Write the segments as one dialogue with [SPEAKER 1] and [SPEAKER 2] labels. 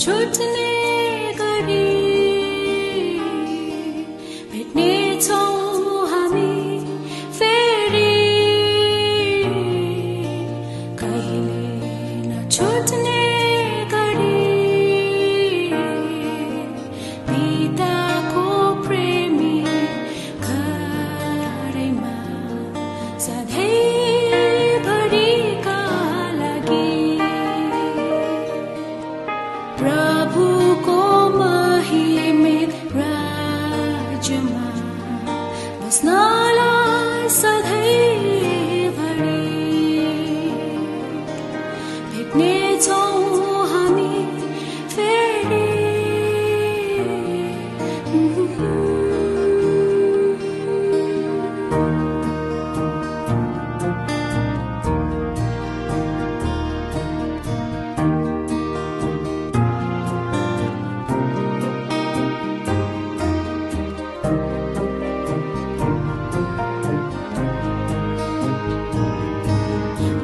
[SPEAKER 1] छुट्ने गरी भेट्नेछौँ हामी फेरि कहिले नछुट्ने गरी पिताको प्रेमी घरैमा सधैँभरिका लागि प्रभुको महिमित राज्यमा बस्नलाई सधैँभरि भेट्नेछौँ हामी फेरि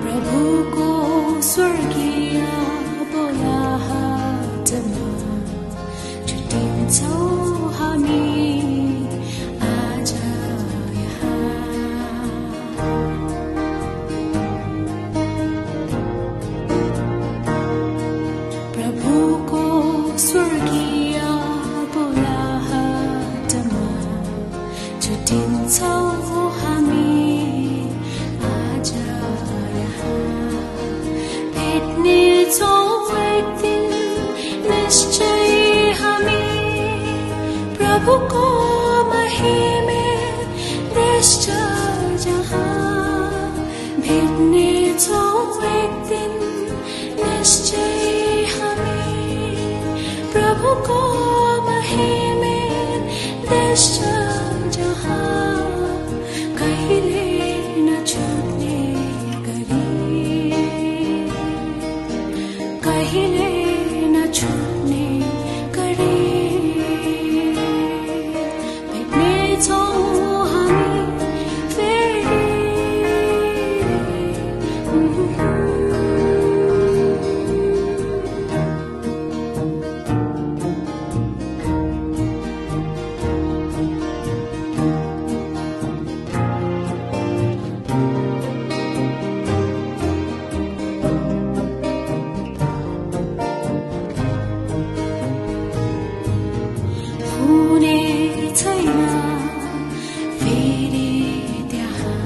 [SPEAKER 1] प्रभुको स्वर्गीय बोलाहटमा छुट्टिन्छौँ हामी आज यहाँ प्रभुको स्वर्गीय बोलाहटमा छुट्टिन्छौँ हामी आज यहाँ भेट्नेछौँ एक दिन निश्चय हामी प्रभुको महिमित देश जहाँ भेट्नेछौँ एक दिन निश्चय हामी प्रभुको महिमित देश जहाँ कहिले नछुट्ने गरी कहिले नछुट्ने गरी भेट्नेछौँ हामी फेरि हुने छैन फेरि त्यहाँ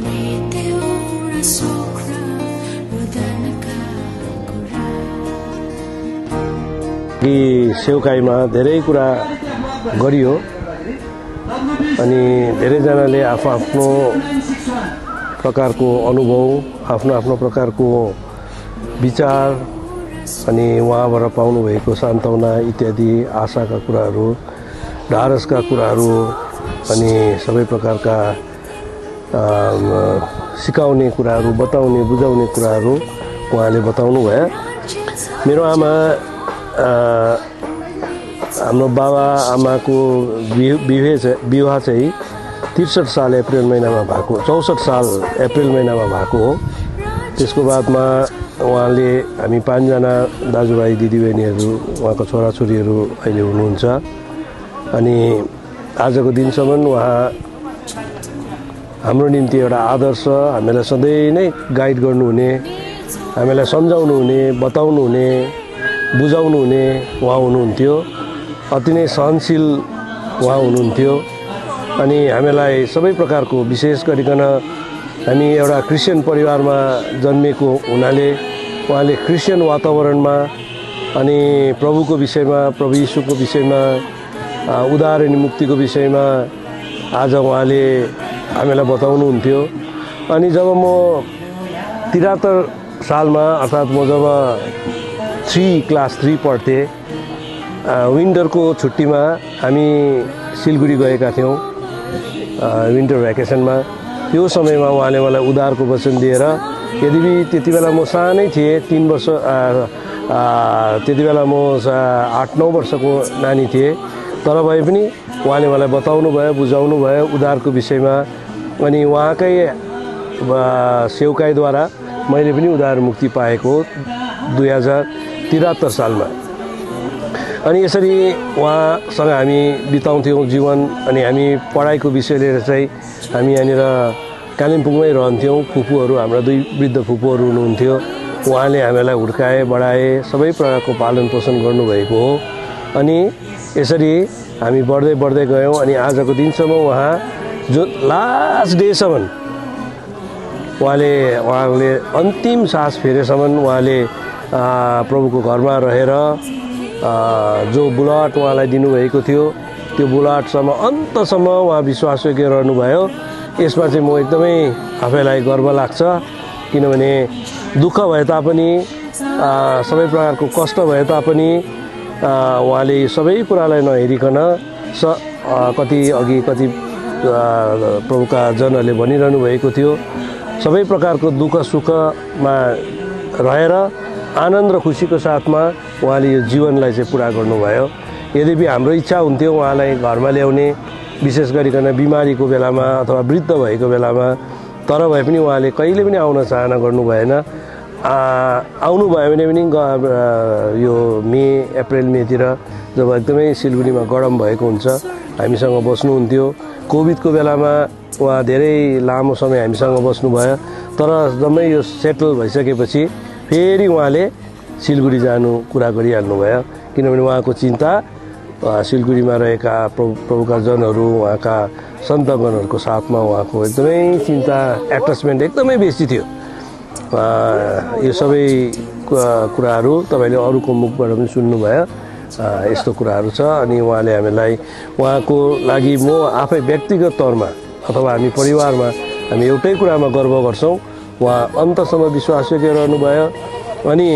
[SPEAKER 1] मृत्यु र शोक र रुदनका कुरा
[SPEAKER 2] कि सेवकाईमा धेरै कुरा गरियो अनि धेरैजनाले आफ्नो प्रकारको अनुभव आफ्नो प्रकारको विचार अनि उहाँबाट पाउनुभएको सान्त्वना इत्यादि आशाका कुराहरू ढारसका कुराहरू अनि सबै प्रकारका सिकाउने कुराहरू बताउने बुझाउने कुराहरू उहाँले बताउनु भयो। मेरो आमा हाम्रो बाबा आमाको विवाह चाहिँ 63 साल अप्रिल महिनामा भएको 64 साल अप्रिल महिनामा भएको हो। त्यसको बादमा उहाँले हामी 5 जना दाजुभाइ दिदीबहिनीहरू उहाँको छोराछोरीहरू अहिले हुनुहुन्छ अनि आजको दिनसम्म उहाँ हाम्रो निम्ति एउटा आदर्श हामीलाई सधैँ नै गाइड गर्नुहुने हामीलाई सम्झाउनु हुने बताउनु हुने बुझाउनु हुने उहाँ हुनुहुन्थ्यो। अति नै सहनशील उहाँ हुनुहुन्थ्यो अनि हामीलाई सबै प्रकारको विशेष गरिकन हामी एउटा क्रिस्चियन परिवारमा जन्मेको हुनाले उहाँले क्रिस्चियन वातावरणमा अनि प्रभुको विषयमा प्रभु यीशुको विषयमा उद्धार अनि मुक्तिको विषयमा आज उहाँले हामीलाई बताउनुहुन्थ्यो। अनि जब म 73 सालमा अर्थात् म जब क्लास 3 पढ्थेँ विन्टरको छुट्टीमा हामी सिलगढी गएका थियौँ विन्टर भ्याकेसनमा। त्यो समयमा उहाँले मलाई उद्धारको वचन दिएर यद्यपि त्यति बेला म सानै थिएँ 3 वर्ष त्यति बेला म 8-9 वर्षको नानी थिएँ तर भए पनि उहाँले मलाई बताउनु भयो बुझाउनु भयो उद्धारको विषयमा अनि उहाँकै सेवकाईद्वारा मैले पनि उद्धार मुक्ति पाएको 2000 73 सालमा। अनि यसरी उहाँसँग हामी बिताउँथ्यौँ जीवन। अनि हामी पढाइको विषय लिएर चाहिँ हामी यहाँनिर कालिम्पोङमै रहन्थ्यौँ। फुपूहरू, हाम्रा 2 वृद्ध फुपूहरू हुनुहुन्थ्यो। उहाँले हामीलाई हुर्काए बढाए, सबै प्रकारको पालन पोषण गर्नुभएको हो। अनि यसरी हामी बढ्दै बढ्दै गयौँ। अनि आजको दिनसम्म उहाँ जो लास्ट डेसम्म उहाँले अन्तिम सास फेरेसम्म उहाँले प्रभुको घरमा रहेर जो बुलाट उहाँलाई दिनुभएको थियो त्यो बुलाटसम्म अन्तसम्म उहाँ विश्वासयोग्य रहनुभयो। यसमा चाहिँ म एकदमै आफैलाई गर्व लाग्छ। किनभने दुःख भए तापनि, सबै प्रकारको कष्ट भए तापनि उहाँले सबै कुरालाई नहेरिकन कति प्रभुका जनहरूले भनिरहनु भएको थियो, सबै प्रकारको दुःख सुखमा रहेर आनन्द र खुसीको साथमा उहाँले यो जीवनलाई चाहिँ पुरा गर्नुभयो। यद्यपि हाम्रो इच्छा हुन्थ्यो उहाँलाई घरमा ल्याउने, विशेष गरिकन बिमारीको बेलामा अथवा वृद्ध भएको बेलामा, तर भए पनि उहाँले कहिले पनि आउन चाहना गर्नु भएन। आउनुभयो भने पनि यो अप्रिल मेतिर जब एकदमै सिलगढीमा गरम भएको हुन्छ हामीसँग बस्नुहुन्थ्यो। कोभिडको बेलामा उहाँ धेरै लामो समय हामीसँग बस्नुभयो। तर जम्मै यो सेटल भइसकेपछि फेरि उहाँले सिलगढी जानु कुरा गरिहाल्नुभयो। किनभने उहाँको चिन्ता सिलगढीमा रहेका प्रभुका जनहरू, उहाँका सन्तगणहरूको साथमा उहाँको एकदमै चिन्ता, एट्याचमेन्ट एकदमै बेसी थियो। यो सबै कुराहरू तपाईँले अरूको मुखबाट पनि सुन्नुभयो। यस्तो कुराहरू छ। अनि उहाँले हामीलाई, उहाँको लागि म आफै व्यक्तिगत तौरमा अथवा हामी परिवारमा हामी एउटै कुरामा गर्व गर्छौँ, उहाँ अन्तसम्म विश्वासयोग्य रहनुभयो। अनि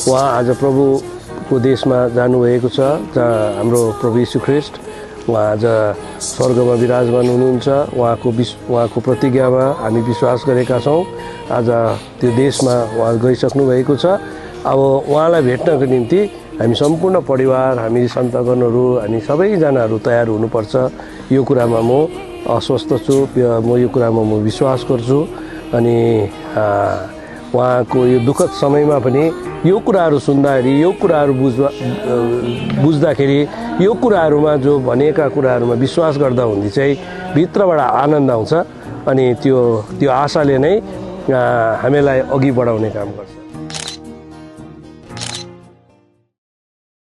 [SPEAKER 2] उहाँ आज प्रभुको देशमा जानुभएको छ, जहाँ हाम्रो प्रभु यीशु ख्रीष्ट उहाँ आज स्वर्गमा विराजमान हुनुहुन्छ। उहाँको प्रतिज्ञामा हामी विश्वास गरेका छौँ। आज त्यो देशमा उहाँ गइसक्नु भएको छ। अब उहाँलाई भेट्नको निम्ति हामी सम्पूर्ण परिवार, हामी सन्तगणहरू, हामी सबैजनाहरू तयार हुनुपर्छ। यो कुरामा म आश्वस्त छु, म यो कुरामा म विश्वास गर्छु। अनि उहाँको यो दुःखद समयमा पनि यो कुराहरू सुन्दाखेरि, यो कुराहरू बुझ्दाखेरि, यो कुराहरूमा जो भनेका कुराहरूमा विश्वास गर्दा हुँदी चाहिँ भित्रबाट आनन्द आउँछ। अनि त्यो आशाले नै हामीलाई अघि बढाउने काम गर्छ।